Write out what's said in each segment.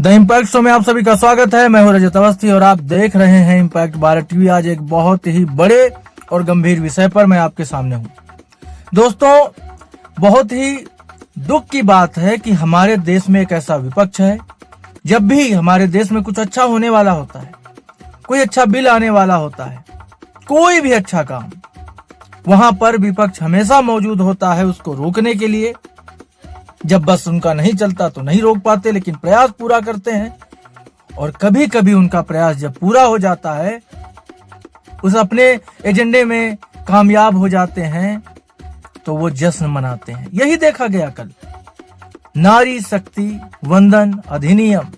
The impact show में आप सभी का स्वागत है। मैं हूं रजत अवस्थी और आप देख रहे हैं इम्पैक्ट भारत टीवी। आज एक बहुत ही बड़े और गंभीर विषय पर मैं आपके सामने हूं। दोस्तों, बहुत ही दुख की बात है कि हमारे देश में एक ऐसा विपक्ष है, जब भी हमारे देश में कुछ अच्छा होने वाला होता है, कोई अच्छा बिल आने वाला होता है, कोई भी अच्छा काम, वहां पर विपक्ष हमेशा मौजूद होता है उसको रोकने के लिए। जब बस उनका नहीं चलता तो नहीं रोक पाते, लेकिन प्रयास पूरा करते हैं। और कभी कभी उनका प्रयास जब पूरा हो जाता है, उस अपने एजेंडे में कामयाब हो जाते हैं, तो वो जश्न मनाते हैं। यही देखा गया कल। नारी शक्ति वंदन अधिनियम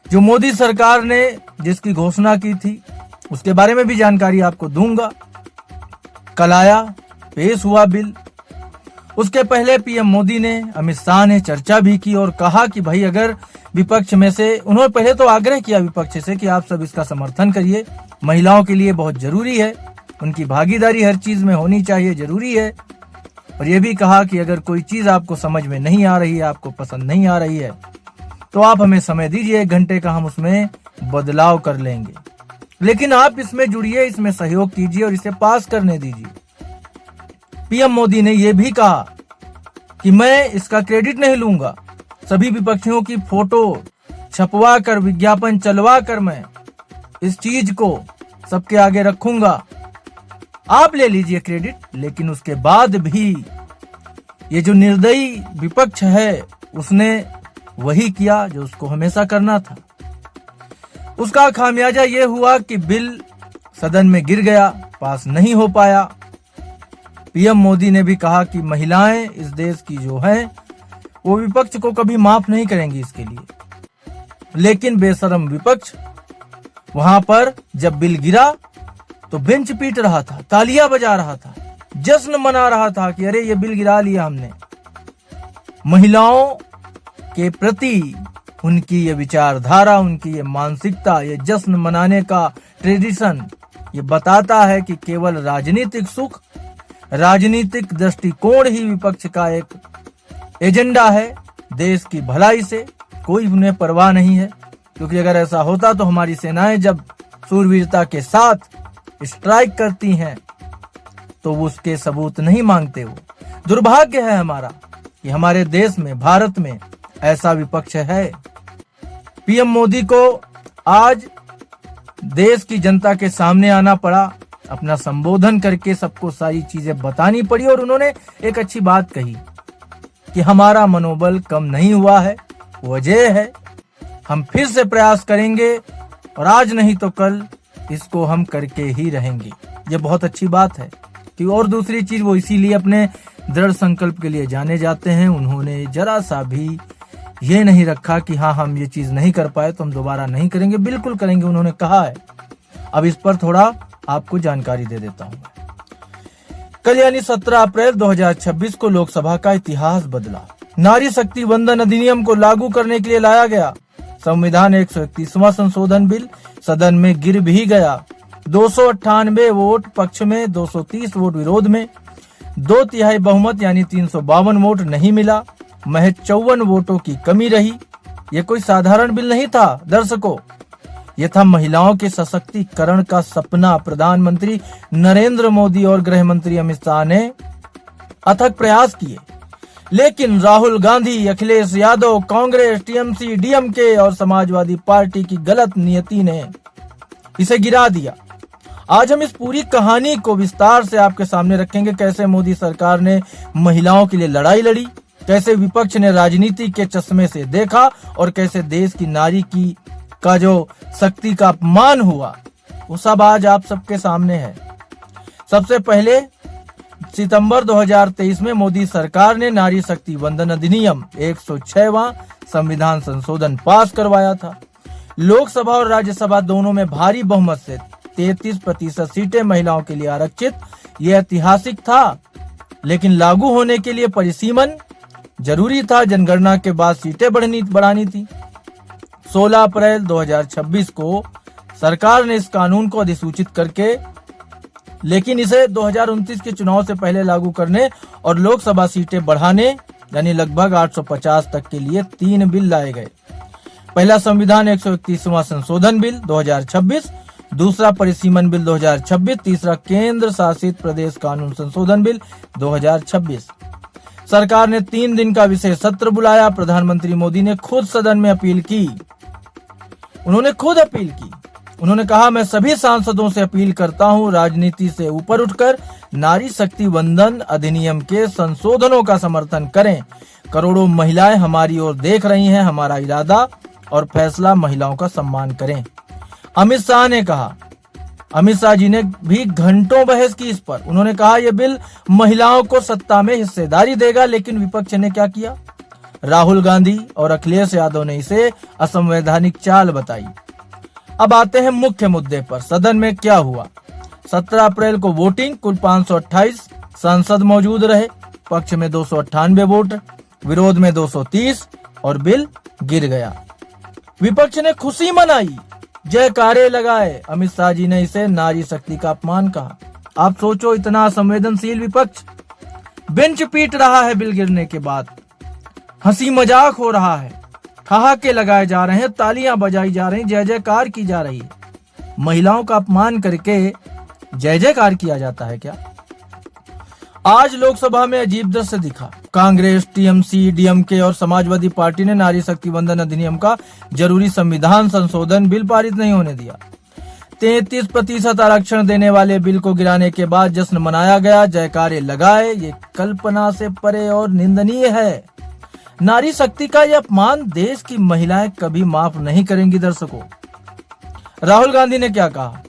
जो मोदी सरकार ने जिसकी घोषणा की थी, उसके बारे में भी जानकारी आपको दूंगा। कल आया, पेश हुआ बिल। उसके पहले पीएम मोदी ने, अमित शाह ने चर्चा भी की और कहा कि भाई अगर विपक्ष में से, उन्होंने पहले तो आग्रह किया विपक्ष से कि आप सब इसका समर्थन करिए, महिलाओं के लिए बहुत जरूरी है, उनकी भागीदारी हर चीज में होनी चाहिए, जरूरी है। और ये भी कहा कि अगर कोई चीज आपको समझ में नहीं आ रही है, आपको पसंद नहीं आ रही है, तो आप हमें समय दीजिए, 1 घंटे का, हम उसमें बदलाव कर लेंगे। लेकिन आप इसमें जुड़िए, इसमें सहयोग कीजिए और इसे पास करने दीजिए। पीएम मोदी ने यह भी कहा कि मैं इसका क्रेडिट नहीं लूंगा, सभी विपक्षियों की फोटो छपवा कर, विज्ञापन चलवा कर मैं इस चीज को सबके आगे रखूंगा, आप ले लीजिए क्रेडिट। लेकिन उसके बाद भी ये जो निर्दयी विपक्ष है, उसने वही किया जो उसको हमेशा करना था। उसका खामियाजा ये हुआ कि बिल सदन में गिर गया, पास नहीं हो पाया। पीएम मोदी ने भी कहा कि महिलाएं इस देश की जो हैं, वो विपक्ष को कभी माफ नहीं करेंगी इसके लिए। लेकिन बेशरम विपक्ष वहां पर जब बिल गिरा तो बेंच पीट रहा था, तालियां बजा रहा था, जश्न मना रहा था कि अरे ये बिल गिरा लिया हमने। महिलाओं के प्रति उनकी ये विचारधारा, उनकी ये मानसिकता, ये जश्न मनाने का ट्रेडिशन, ये बताता है कि केवल राजनीतिक सुख, राजनीतिक दृष्टिकोण ही विपक्ष का एक एजेंडा है। देश की भलाई से कोई उन्हें परवाह नहीं है, क्योंकि अगर ऐसा होता तो हमारी सेनाएं जब शूरवीरता के साथ स्ट्राइक करती हैं तो वो उसके सबूत नहीं मांगते। वो दुर्भाग्य है हमारा कि हमारे देश में, भारत में ऐसा विपक्ष है। पीएम मोदी को आज देश की जनता के सामने आना पड़ा, अपना संबोधन करके सबको सारी चीजें बतानी पड़ी। और उन्होंने एक अच्छी बात कही कि हमारा मनोबल कम नहीं हुआ है, वजह है, हम फिर से प्रयास करेंगे और आज नहीं तो कल इसको हम करके ही रहेंगे। ये बहुत अच्छी बात है कि, और दूसरी चीज, वो इसीलिए अपने दृढ़ संकल्प के लिए जाने जाते हैं। उन्होंने जरा सा भी ये नहीं रखा कि हाँ हम ये चीज नहीं कर पाए तो हम दोबारा नहीं करेंगे, बिल्कुल करेंगे, उन्होंने कहा है। अब इस पर थोड़ा आपको जानकारी दे देता हूं। कल यानी 17 अप्रैल 2026 को लोकसभा का इतिहास बदला। नारी शक्ति वंदन अधिनियम को लागू करने के लिए लाया गया संविधान 131वां संशोधन बिल सदन में गिर भी गया। 298 वोट पक्ष में, 230 वोट विरोध में, 2/3 बहुमत यानी 352 वोट नहीं मिला, महज 54 वोटों की कमी रही। यह कोई साधारण बिल नहीं था दर्शकों, यह था महिलाओं के सशक्तिकरण का सपना। प्रधानमंत्री नरेंद्र मोदी और गृह मंत्री अमित शाह ने अथक प्रयास किए, लेकिन राहुल गांधी, अखिलेश यादव, कांग्रेस, टीएमसी, डीएमके और समाजवादी पार्टी की गलत नियति ने इसे गिरा दिया। आज हम इस पूरी कहानी को विस्तार से आपके सामने रखेंगे। कैसे मोदी सरकार ने महिलाओं के लिए लड़ाई लड़ी, कैसे विपक्ष ने राजनीति के चश्मे से देखा और कैसे देश की नारी का जो शक्ति का अपमान हुआ, वो सब आज आप सबके सामने है। सबसे पहले सितंबर 2023 में मोदी सरकार ने नारी शक्ति वंदन अधिनियम 106वां संविधान संशोधन पास करवाया था। लोकसभा और राज्यसभा दोनों में भारी बहुमत से 33% सीटें महिलाओं के लिए आरक्षित। यह ऐतिहासिक था, लेकिन लागू होने के लिए परिसीमन जरूरी था। जनगणना के बाद सीटें बढ़ानी थी। 16 अप्रैल 2026 को सरकार ने इस कानून को अधिसूचित करके, लेकिन इसे 2029 के चुनाव से पहले लागू करने और लोकसभा सीटें बढ़ाने यानी लगभग 850 तक के लिए 3 बिल लाए गए। पहला संविधान 131वां संशोधन बिल 2026, दूसरा परिसीमन बिल 2026, तीसरा केंद्र शासित प्रदेश कानून संशोधन बिल 2026। सरकार ने 3 दिन का विशेष सत्र बुलाया। प्रधानमंत्री मोदी ने खुद सदन में अपील की। उन्होंने कहा, मैं सभी सांसदों से अपील करता हूं, राजनीति से ऊपर उठकर नारी शक्ति वंदन अधिनियम के संशोधनों का समर्थन करें। करोड़ों महिलाएं हमारी ओर देख रही हैं। हमारा इरादा और फैसला महिलाओं का सम्मान करें। अमित शाह जी ने भी घंटों बहस की इस पर। उन्होंने कहा, यह बिल महिलाओं को सत्ता में हिस्सेदारी देगा, लेकिन विपक्ष ने क्या किया? राहुल गांधी और अखिलेश यादव ने इसे असंवैधानिक चाल बताई। अब आते हैं मुख्य मुद्दे पर। सदन में क्या हुआ? 17 अप्रैल को वोटिंग। कुल 528 सांसद मौजूद रहे। पक्ष में 298 वोट, विरोध में 230 और बिल गिर गया। विपक्ष ने खुशी मनाई, जयकारे लगाए। अमित शाह जी ने इसे नारी शक्ति का अपमान कहा। आप सोचो, इतना संवेदनशील विपक्ष बेंच पीट रहा है बिल गिरने के बाद। हंसी मजाक हो रहा है, ठहाके लगाए जा रहे हैं, तालियां बजाई जा रही, जय जयकार की जा रही है। महिलाओं का अपमान करके जय जयकार किया जाता है क्या? आज लोकसभा में अजीब दृश्य दिखा। कांग्रेस, टीएमसी, डीएमके और समाजवादी पार्टी ने नारी शक्ति वंदन अधिनियम का जरूरी संविधान संशोधन बिल पारित नहीं होने दिया। 33% आरक्षण देने वाले बिल को गिराने के बाद जश्न मनाया गया, जयकारे लगाए। ये कल्पना से परे और निंदनीय है। नारी शक्ति का यह अपमान देश की महिलाएं कभी माफ नहीं करेंगी। दर्शकों, राहुल गांधी ने क्या कहा?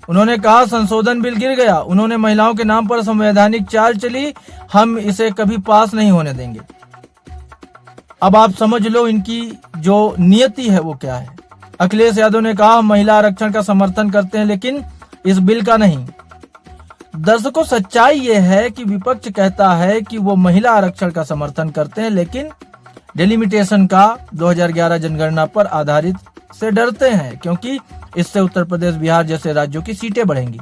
उन्होंने कहा, संशोधन बिल गिर गया। उन्होंने महिलाओं के नाम पर संवैधानिक चाल चली, हम इसे कभी पास नहीं होने देंगे। अब आप समझ लो इनकी जो नियति है वो क्या है। अखिलेश यादव ने कहा, हम महिला आरक्षण का समर्थन करते हैं, लेकिन इस बिल का नहीं। दर्शकों, सच्चाई ये है कि विपक्ष कहता है कि वो महिला आरक्षण का समर्थन करते हैं, लेकिन डिलिमिटेशन का 2011 जनगणना पर आधारित से डरते हैं, क्योंकि इससे उत्तर प्रदेश, बिहार जैसे राज्यों की सीटें बढ़ेंगी,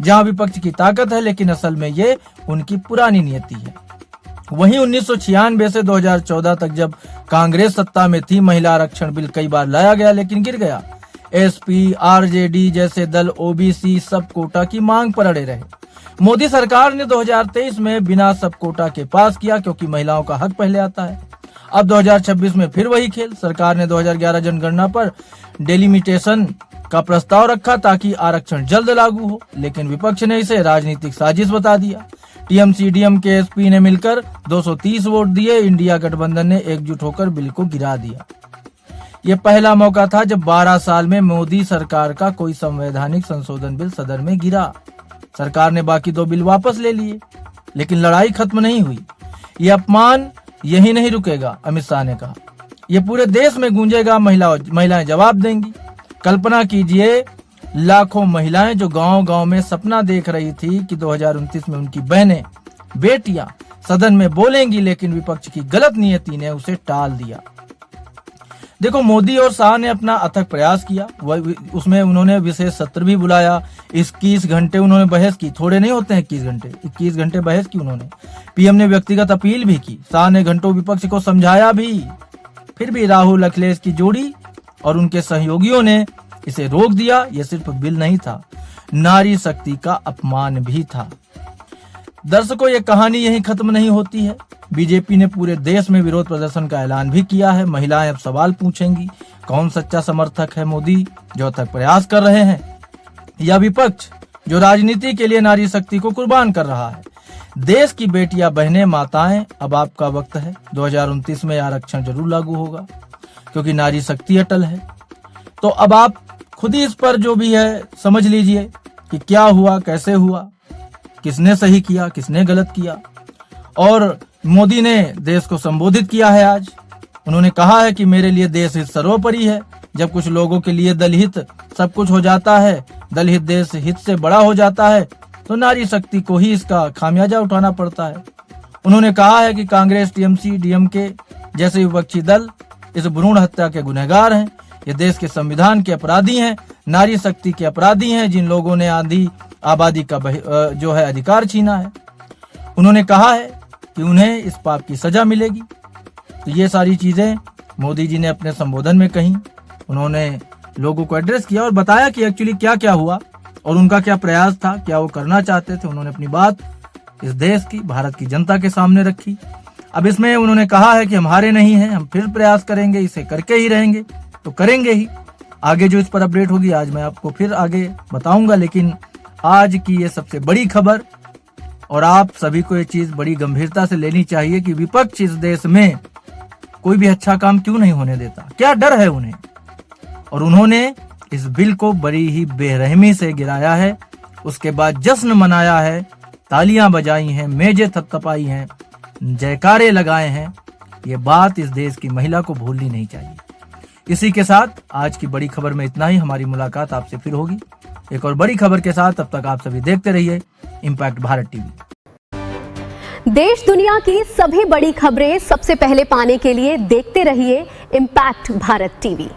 जहां विपक्ष की ताकत है, लेकिन असल में ये उनकी पुरानी नियति है। वहीं 1996 से 2014 तक जब कांग्रेस सत्ता में थी, महिला आरक्षण बिल कई बार लाया गया, लेकिन गिर गया। एसपी, आरजेडी जैसे दल ओबीसी सब कोटा की मांग पर अड़े रहे। मोदी सरकार ने 2023 में बिना सब कोटा के पास किया, क्योंकि महिलाओं का हक पहले आता है। अब 2026 में फिर वही खेल। सरकार ने 2011 जनगणना पर डेलिमिटेशन का प्रस्ताव रखा ताकि आरक्षण जल्द लागू हो, लेकिन विपक्ष ने इसे राजनीतिक साजिश बता दिया। टीएमसी, डीएमके, एसपी ने मिलकर 230 वोट दिए। इंडिया गठबंधन ने एकजुट होकर बिल को गिरा दिया। ये पहला मौका था जब 12 साल में मोदी सरकार का कोई संवैधानिक संशोधन बिल सदन में गिरा। सरकार ने बाकी 2 बिल वापस ले लिए, लेकिन लड़ाई खत्म नहीं हुई। ये अपमान यही नहीं रुकेगा, अमित शाह ने कहा। ये पूरे देश में गूंजेगा, महिलाएं जवाब देंगी। कल्पना कीजिए, लाखों महिलाएं जो गांव-गांव में सपना देख रही थी कि 2029 में उनकी बहनें, बेटियां सदन में बोलेंगी, लेकिन विपक्ष की गलत नियति ने उसे टाल दिया। देखो, मोदी और शाह ने अपना अथक प्रयास किया। उसमें उन्होंने विशेष सत्र भी बुलाया। 21 घंटे उन्होंने बहस की। थोड़े नहीं होते हैं 21 घंटे, 21 घंटे बहस की उन्होंने। पीएम ने व्यक्तिगत अपील भी की। शाह ने घंटों विपक्ष को समझाया भी। फिर भी राहुल, अखिलेश की जोड़ी और उनके सहयोगियों ने इसे रोक दिया। यह सिर्फ बिल नहीं था, नारी शक्ति का अपमान भी था। दर्शकों, ये कहानी यहीं खत्म नहीं होती है। बीजेपी ने पूरे देश में विरोध प्रदर्शन का ऐलान भी किया है। महिलाएं अब सवाल पूछेंगी, कौन सच्चा समर्थक है मोदी जो तक प्रयास कर रहे हैं, या विपक्ष जो राजनीति के लिए नारी शक्ति को कुर्बान कर रहा है। देश की बेटियां, बहनें, माताएं, अब आपका वक्त है। 2029 में आरक्षण जरूर लागू होगा, क्योंकि नारी शक्ति अटल है। तो अब आप खुद ही इस पर जो भी है समझ लीजिए कि क्या हुआ, कैसे हुआ, किसने सही किया, किसने गलत किया। और मोदी ने देश को संबोधित किया है आज। उन्होंने कहा है कि मेरे लिए देश हित सर्वोपरि है। जब कुछ लोगों के लिए दल हित सब कुछ हो जाता है, दल हित देश हित से बड़ा हो जाता है, तो नारी शक्ति को ही इसका खामियाजा उठाना पड़ता है। उन्होंने कहा है कि कांग्रेस, टीएमसी, डीएमके जैसे विपक्षी दल इस भ्रूण हत्या के गुनहगार हैं। ये देश के संविधान के अपराधी हैं, नारी शक्ति के अपराधी हैं, जिन लोगों ने आधी आबादी का जो है अधिकार छीना है। उन्होंने कहा है कि उन्हें इस पाप की सजा मिलेगी। तो ये सारी चीजें मोदी जी ने अपने संबोधन में कही। उन्होंने लोगों को एड्रेस किया और बताया कि एक्चुअली क्या क्या हुआ और उनका क्या प्रयास था, क्या वो करना चाहते थे। उन्होंने अपनी बात इस देश की, भारत की जनता के सामने रखी। अब इसमें उन्होंने कहा है कि हम हारे नहीं हैं, हम फिर प्रयास करेंगे, इसे करके ही रहेंगे, तो करेंगे ही। आगे जो इस पर अपडेट होगी आज मैं आपको फिर आगे बताऊंगा, लेकिन आज की ये सबसे बड़ी खबर, और आप सभी को ये चीज बड़ी गंभीरता से लेनी चाहिए कि विपक्ष इस देश में कोई भी अच्छा काम क्यों नहीं होने देता, क्या डर है उन्हें। और उन्होंने इस बिल को बड़ी ही बेरहमी से गिराया है, उसके बाद जश्न मनाया है, तालियां बजाई हैं, मेजें थपथपाई हैं, जयकारे लगाए हैं। ये बात इस देश की महिला को भूलनी नहीं चाहिए। इसी के साथ आज की बड़ी खबर में इतना ही। हमारी मुलाकात आपसे फिर होगी एक और बड़ी खबर के साथ। तब तक आप सभी देखते रहिए इम्पैक्ट भारत टीवी। देश दुनिया की सभी बड़ी खबरें सबसे पहले पाने के लिए देखते रहिए इम्पैक्ट भारत टीवी।